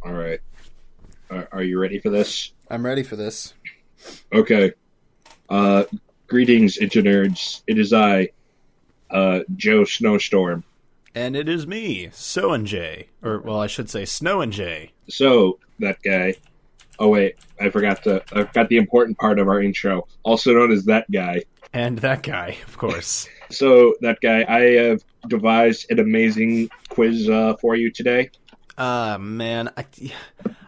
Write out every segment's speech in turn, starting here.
All right. Are you ready for this? I'm ready for this. Okay. Uh, Greetings, internerds. It is I, Joe Snowstorm. And it is me, So and Jay. Or, well, I should say Snow and Jay. So, that guy. Oh, wait. I forgot the important part of our intro. Also known as that guy. And that guy, of course. So, that guy, I have devised an amazing quiz for you today. Man,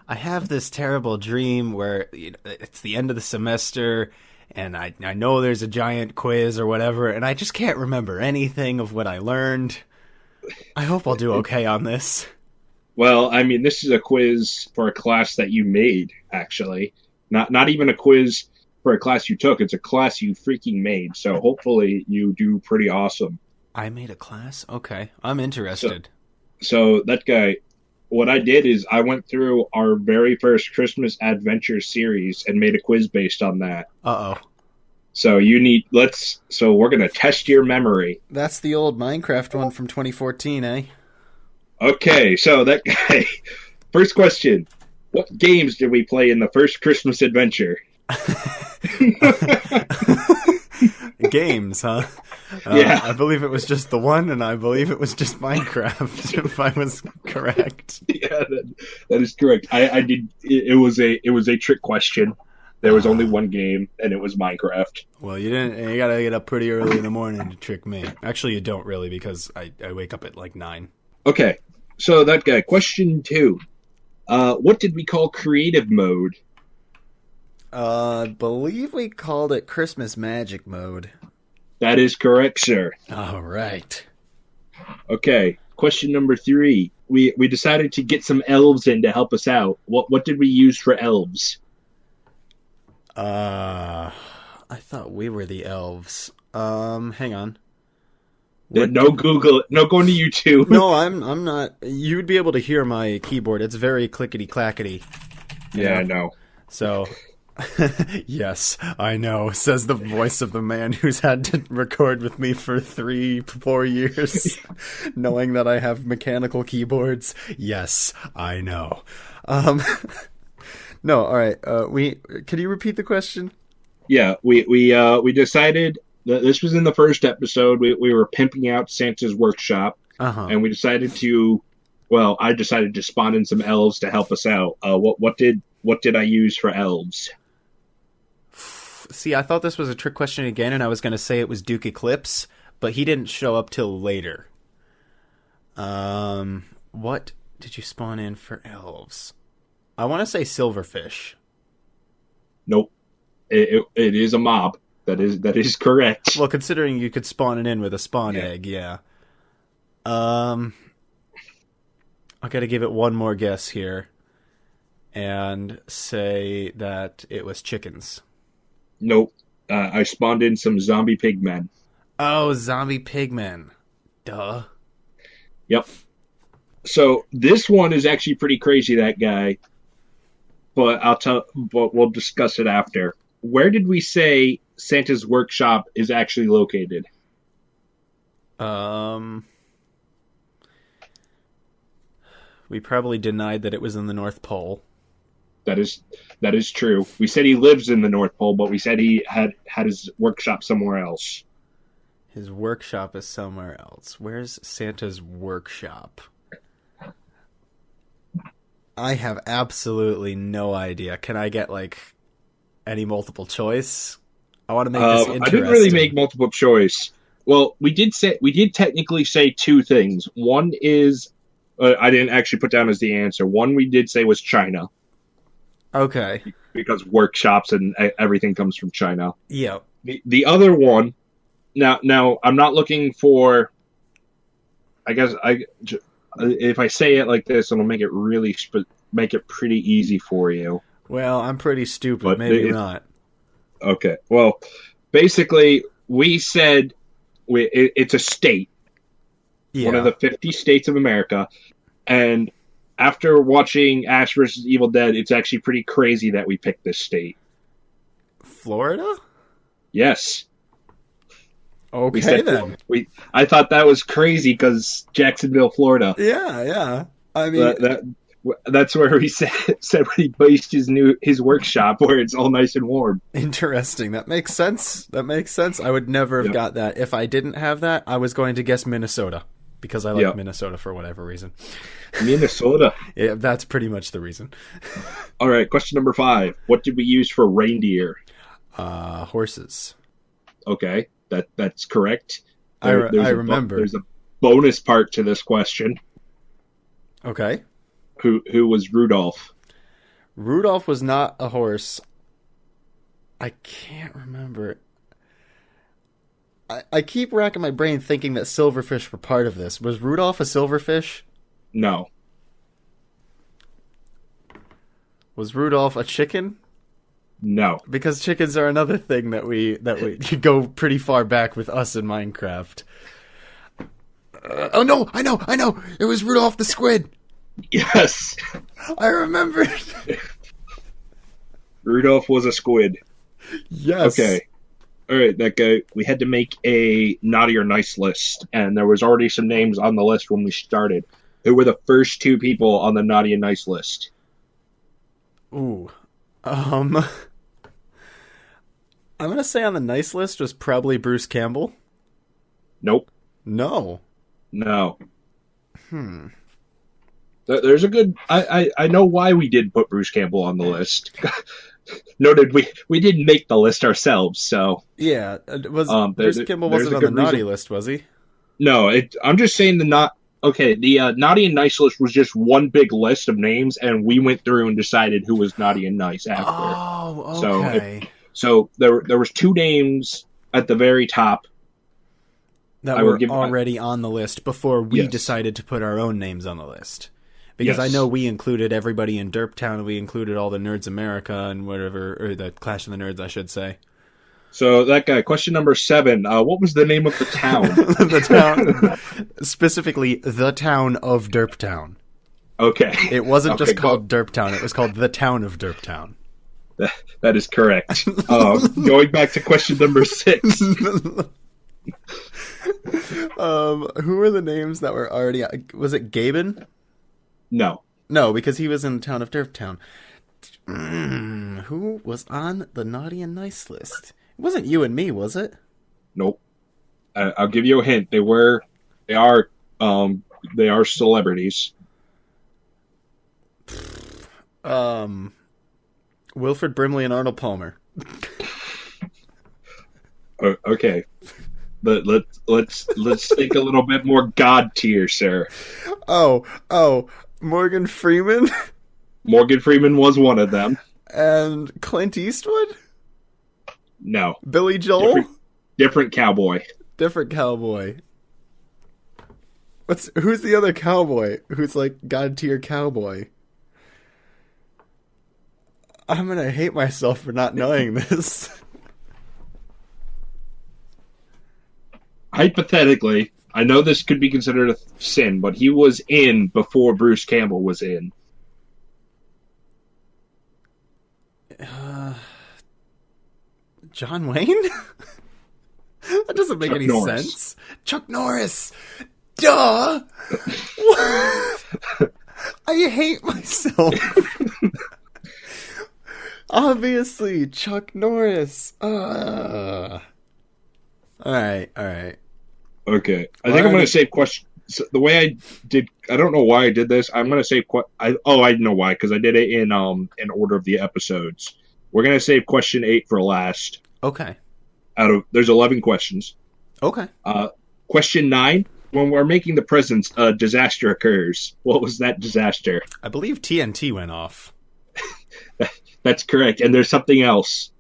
I have this terrible dream where it's the end of the semester, and I know there's a giant quiz or whatever, and I just can't remember anything of what I learned. I hope I'll do okay on this. Well, I mean, this is a quiz for a class that you made, actually. Not even a quiz for a class you took. It's a class you freaking made. So hopefully you do pretty awesome. I made a class? Okay, I'm interested. So that guy, what I did is I went through our very first Christmas Adventure series and made a quiz based on that. Uh-oh. So we're going to test your memory. That's the old Minecraft one from 2014, eh? Okay, so that guy, first question. What games did we play in the first Christmas Adventure? Games, huh? Yeah. I believe it was just the one, and I believe it was just Minecraft, if I was correct. Yeah, that is correct. I did. It was a trick question. There was only one game, and it was Minecraft. Well, you didn't. You gotta get up pretty early in the morning to trick me. Actually, you don't really, because I wake up at like 9. Okay, so that guy. Question 2. What did we call creative mode? I believe we called it Christmas Magic Mode. That is correct, sir. All right. Okay, question number 3. We decided to get some elves in to help us out. What did we use for elves? I thought we were the elves. Hang on. No Google, no going to YouTube. No, I'm not. You'd be able to hear my keyboard. It's very clickety clackety. Yeah, I know. So, yes, I know. Says the voice of the man who's had to record with me for 3-4 years, knowing that I have mechanical keyboards. Yes, I know. No, all right. Can you repeat the question? Yeah, we decided that this was in the first episode. We were pimping out Santa's workshop, and we decided to. Well, I decided to spawn in some elves to help us out. What did I use for elves? See, I thought this was a trick question again, and I was going to say it was Duke Eclipse, but he didn't show up till later. What did you spawn in for elves? I want to say Silverfish. Nope. It is a mob. That is correct. Well, considering you could spawn it in with a spawn egg, yeah. I got to give it one more guess here, and say that it was chickens. Nope. I spawned in some zombie pigmen. Oh, zombie pigmen. Duh. Yep. So this one is actually pretty crazy, that guy. But we'll discuss it after. Where did we say Santa's workshop is actually located? We probably denied that it was in the North Pole. That is true. We said he lives in the North Pole, but we said he had his workshop somewhere else. His workshop is somewhere else. Where's Santa's workshop? I have absolutely no idea. Can I get, any multiple choice? I want to make this interesting. I didn't really make multiple choice. Well, we did technically say 2 things. One is, I didn't actually put down as the answer. One we did say was China. Okay. Because workshops and everything comes from China. Yeah. The other one, now I'm not looking for, I guess, if I say it like this, it'll make it make it pretty easy for you. Well, I'm pretty stupid. But maybe not. Okay. Well, basically, we said it's a state. Yeah. One of the 50 states of America. And after watching Ash vs. Evil Dead, it's actually pretty crazy that we picked this state. Florida? Yes. Okay, then. I thought that was crazy because Jacksonville, Florida. Yeah. I mean, That's where he said when he based his workshop where it's all nice and warm. Interesting. That makes sense. I would never have got that. If I didn't have that, I was going to guess Minnesota because I like Minnesota for whatever reason. Minnesota. Yeah, that's pretty much the reason. All right, question number 5. What did we use for reindeer? Horses. Okay, that's correct. I remember. There's a bonus part to this question. Okay. Who was Rudolph? Rudolph was not a horse. I can't remember. I keep racking my brain thinking that silverfish were part of this. Was Rudolph a silverfish? No. Was Rudolph a chicken? No. Because chickens are another thing that we go pretty far back with us in Minecraft. Oh no, I know. It was Rudolph the squid. Yes. I remember. Rudolph was a squid. Yes. Okay. All right, that guy. We had to make a naughty or nice list, and there was already some names on the list when we started. Who were the first 2 people on the naughty and nice list? Ooh. I'm gonna say on the nice list was probably Bruce Campbell. Nope. No. There's a good. I know why we did put Bruce Campbell on the list. Noted, we didn't make the list ourselves, so yeah. Bruce Campbell wasn't on the naughty list, was he? No, I'm just saying the naughty and nice list was just one big list of names, and we went through and decided who was naughty and nice after. Oh, okay. So there was 2 names at the very top that were already on the list before we decided to put our own names on the list. Because I know we included everybody in Derptown, we included all the Nerds America and whatever, or the Clash of the Nerds, I should say. So that guy, question number 7, what was the name of the town? The town, specifically the town of Derptown. Okay. It wasn't just called Derptown, it was called the town of Derptown. That is correct. Going back to question number 6. Who were the names that were already... Was it Gaben? No. No, because he was in the town of Derptown. Who was on the naughty and nice list? It wasn't you and me, was it? Nope. I'll give you a hint. They are celebrities. Wilfred Brimley and Arnold Palmer. Okay. But let's think a little bit more God tier, sir. Oh, Morgan Freeman? Morgan Freeman was one of them. And Clint Eastwood? No. Billy Joel? Different cowboy. Different cowboy. Who's the other cowboy who's like God tier cowboy? I'm gonna hate myself for not knowing this. Hypothetically, I know this could be considered a sin, but he was in before Bruce Campbell was in. John Wayne? That doesn't make Chuck any Norris. sense. Chuck Norris! Duh! I hate myself. Obviously, Chuck Norris. Alright. Okay. I think I'm going to save question. So the way I did, I don't know why I did this. I'm going to save. I know why, because I did it in order of the episodes. We're going to save question 8 for last. Okay. There's 11 questions. Okay. Question 9. When we're making the presents, a disaster occurs. What was that disaster? I believe TNT went off. That's correct. And there's something else.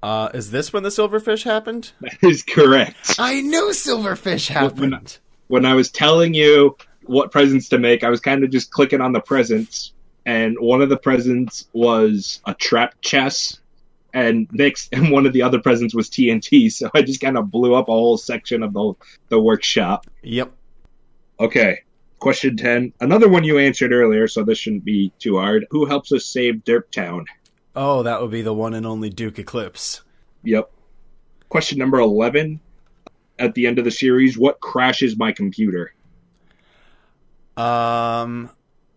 Is this when the silverfish happened? That is correct. I knew silverfish happened. When I was telling you what presents to make, I was kind of just clicking on the presents, and one of the presents was a trap chest, and one of the other presents was TNT, so I just kind of blew up a whole section of the workshop. Yep. Okay, question 10. Another one you answered earlier, so this shouldn't be too hard. Who helps us save Derptown? Oh, that would be the one and only Duke Eclipse. Yep. Question number 11. At the end of the series, what crashes my computer?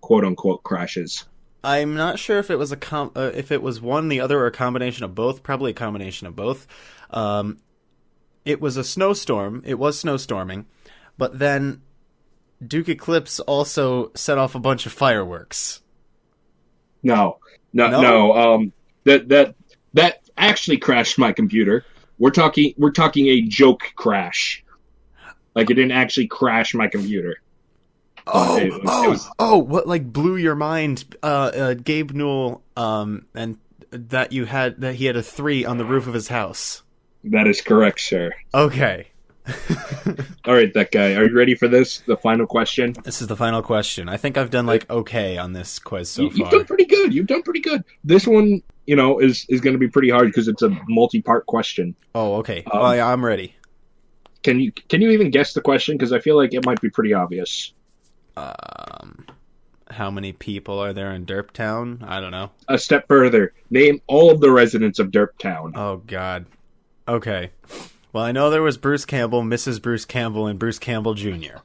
quote unquote crashes. I'm not sure if it was if it was one, the other, or a combination of both. Probably a combination of both. It was a snowstorm. It was snowstorming, but then Duke Eclipse also set off a bunch of fireworks. No. That actually crashed my computer. We're talking a joke crash. Like, it didn't actually crash my computer. What, like, blew your mind? Gabe Newell, and that he had a 3 on the roof of his house. That is correct, sir. Okay. All right, that guy. Are you ready for this? The final question? This is the final question. I think I've done, okay on this quiz so far. You've done pretty good. This one, is going to be pretty hard because it's a multi-part question. Oh, okay. I'm ready. Can you even guess the question? Because I feel like it might be pretty obvious. How many people are there in Derptown? I don't know. A step further. Name all of the residents of Derptown. Oh, God. Okay. Well, I know there was Bruce Campbell, Mrs. Bruce Campbell, and Bruce Campbell Jr.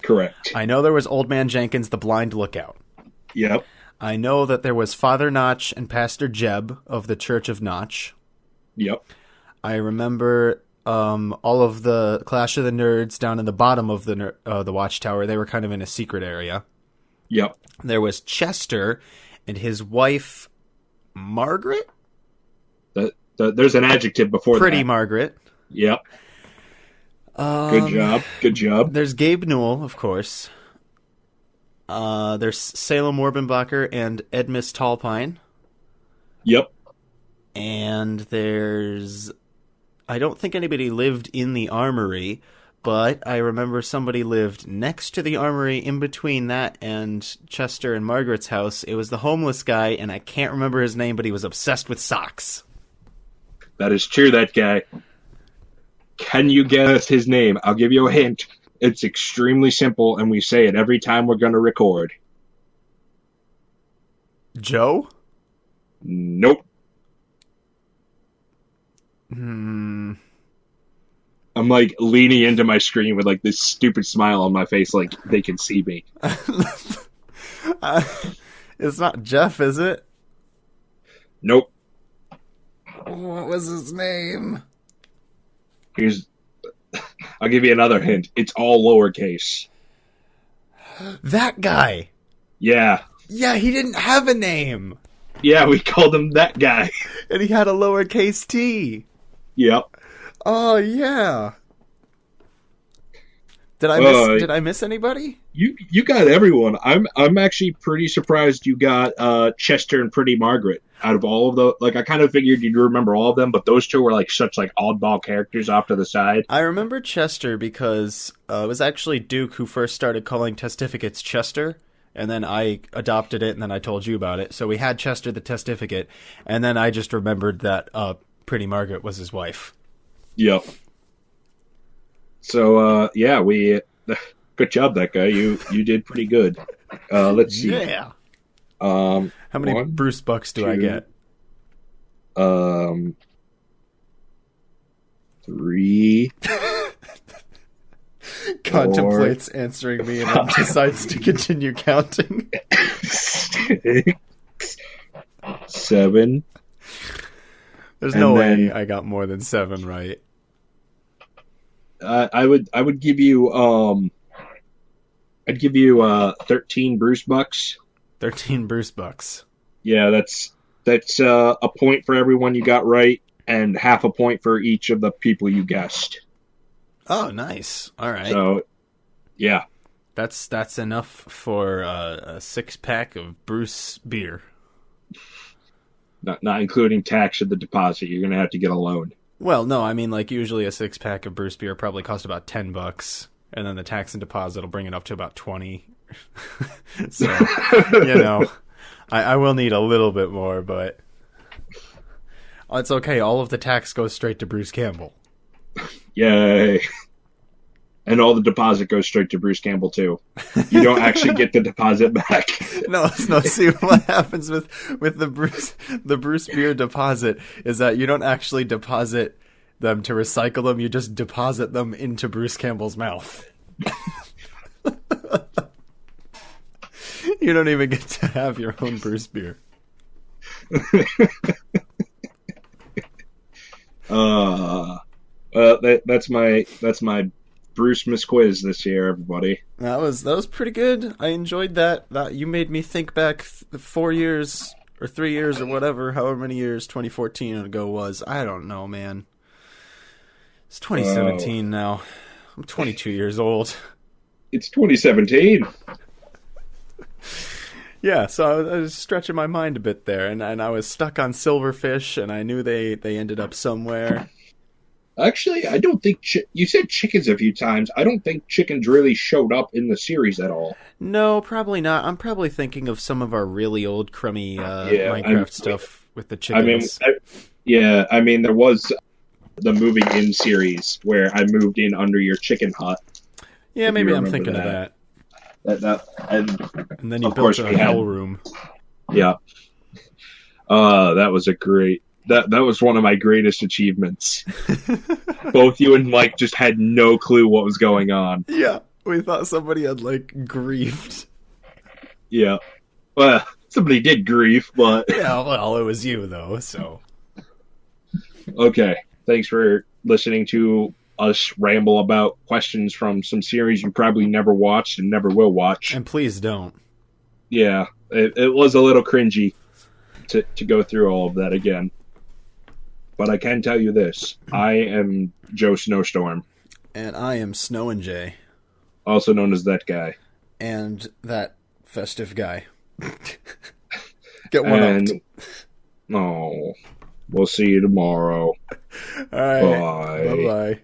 Correct. I know there was Old Man Jenkins, the blind lookout. Yep. I know that there was Father Notch and Pastor Jeb of the Church of Notch. Yep. I remember all of the Clash of the Nerds down in the bottom of the Watchtower. They were kind of in a secret area. Yep. There was Chester and his wife, Margaret? There's an adjective before Pretty that. Margaret. Yep. Good job. There's Gabe Newell, of course. There's Salem Warbenbacher and Edmus Tallpine. Yep. And I don't think anybody lived in the armory, but I remember somebody lived next to the armory in between that and Chester and Margaret's house. It was the homeless guy, and I can't remember his name, but he was obsessed with socks. That is true, that guy. Can you guess his name? I'll give you a hint. It's extremely simple, and we say it every time we're going to record. Joe? Nope. I'm leaning into my screen with this stupid smile on my face, like they can see me. It's not Jeff, is it? Nope. What was his name? I'll give you another hint. It's all lowercase. That guy. Yeah. Yeah, he didn't have a name. Yeah, we called him that guy. And he had a lowercase t. Yep. Oh, yeah. Did I miss anybody? You got everyone. I'm actually pretty surprised you got Chester and Pretty Margaret out of all of the. I kind of figured you'd remember all of them, but those two were such oddball characters off to the side. I remember Chester because it was actually Duke who first started calling testificates Chester, and then I adopted it, and then I told you about it. So we had Chester the testificate, and then I just remembered that Pretty Margaret was his wife. Yep. So, we... Good job, that guy. You did pretty good. Let's see. Yeah. How many Bruce bucks do I get? 3. Contemplates answering me and then decides to continue counting. 6. 7. There's no way I got more than 7 right. I would give you 13 Bruce bucks. 13 Bruce bucks. Yeah, that's a point for everyone you got right, and half a point for each of the people you guessed. Oh, nice. All right. So, yeah, that's enough for a 6-pack of Bruce beer. Not including tax of the deposit. You're gonna have to get a loan. Well, no, I mean, usually a 6-pack of Bruce beer probably costs about $10, and then the tax and deposit will bring it up to about 20. So, I will need a little bit more, but it's okay. All of the tax goes straight to Bruce Campbell. Yay. And all the deposit goes straight to Bruce Campbell, too. You don't actually get the deposit back. No. See, what happens with the Bruce beer deposit is that you don't actually deposit them to recycle them. You just deposit them into Bruce Campbell's mouth. You don't even get to have your own Bruce beer. That's my Brucemas quiz this year, everybody. That was pretty good. I enjoyed that. That you made me think back 4 years or 3 years or whatever, however many years 2014 ago was. I don't know, man. It's 2017 now. I'm 22 years old. It's 2017. Yeah, so I was stretching my mind a bit there, and I was stuck on Silverfish, and I knew they ended up somewhere. Actually, I don't think... you said chickens a few times. I don't think chickens really showed up in the series at all. No, probably not. I'm probably thinking of some of our really old, crummy Minecraft stuff with the chickens. I mean, there was the moving in series where I moved in under your chicken hut. Yeah, maybe I'm thinking of that. And then you built a hell room. Yeah. That was a great... That was one of my greatest achievements. Both you and Mike just had no clue what was going on. Yeah, we thought somebody had, griefed. Yeah. Well, somebody did grief, but... Yeah, well, it was you, though, so... Okay, thanks for listening to us ramble about questions from some series you probably never watched and never will watch. And please don't. Yeah, it was a little cringy to go through all of that again. But I can tell you this. I am Joe Snowstorm. And I am Snow and Jay. Also known as that guy. And that festive guy. Get one up. Oh, we'll see you tomorrow. All right. Bye. Bye-bye.